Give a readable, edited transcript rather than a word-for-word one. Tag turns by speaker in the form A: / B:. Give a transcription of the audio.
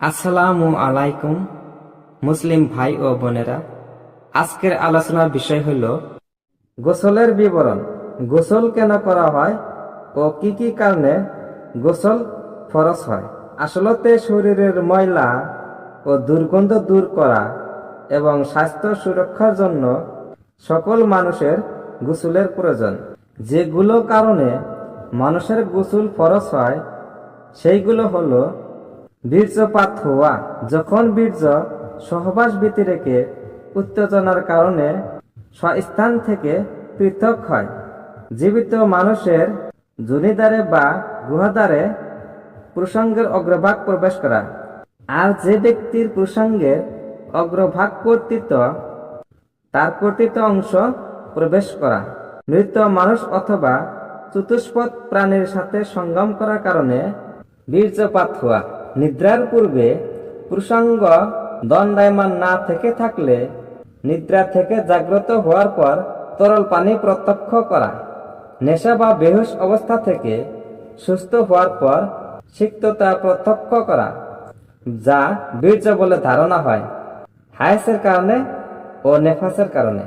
A: আসসালামু আলাইকুম মুসলিম ভাই ও বোনেরা, আজকের আলোচনার বিষয় হল গোসলের বিবরণ। গোসল কেন করা হয় ও কি কি কারণে গোসল ফরজ হয়। আসলতে শরীরের ময়লা ও দুর্গন্ধ দূর করা এবং স্বাস্থ্য সুরক্ষার জন্য সকল মানুষের গোসলের প্রয়োজন। যেগুলো কারণে মানুষের গোসল ফরজ হয় সেইগুলো হলো বীর্যপাত হওয়া, যখন বীর্য সহবাস ব্যতিরেকে উত্তেজনার কারণে স্বস্থান থেকে পৃথক হয়। জীবিত মানুষের যোনিদ্বারে বা গুহাদ্বারে পুরুষাঙ্গের অগ্রভাগ প্রবেশ করা। আর যে ব্যক্তির পুরুষাঙ্গের অগ্রভাগ কর্তৃত্ব তার কর্তৃত্ব অংশ প্রবেশ করা। মৃত মানুষ অথবা চতুষ্পদ প্রাণীর সাথে সঙ্গম করার কারণে বীর্যপাত হওয়া। নিদ্রার পূর্বে পুরুষাঙ্গ দণ্ডায়মান না থেকে থাকলে নিদ্রা থেকে জাগ্রত হওয়ার পর তরল পানি প্রত্যক্ষ করা। নেশা বা বেহুশ অবস্থা থেকে সুস্থ হওয়ার পর সিক্ততা প্রত্যক্ষ করা, যা বীর্য বলে ধারণা হয় হায়েসের কারণে ও নেফাসের কারণে।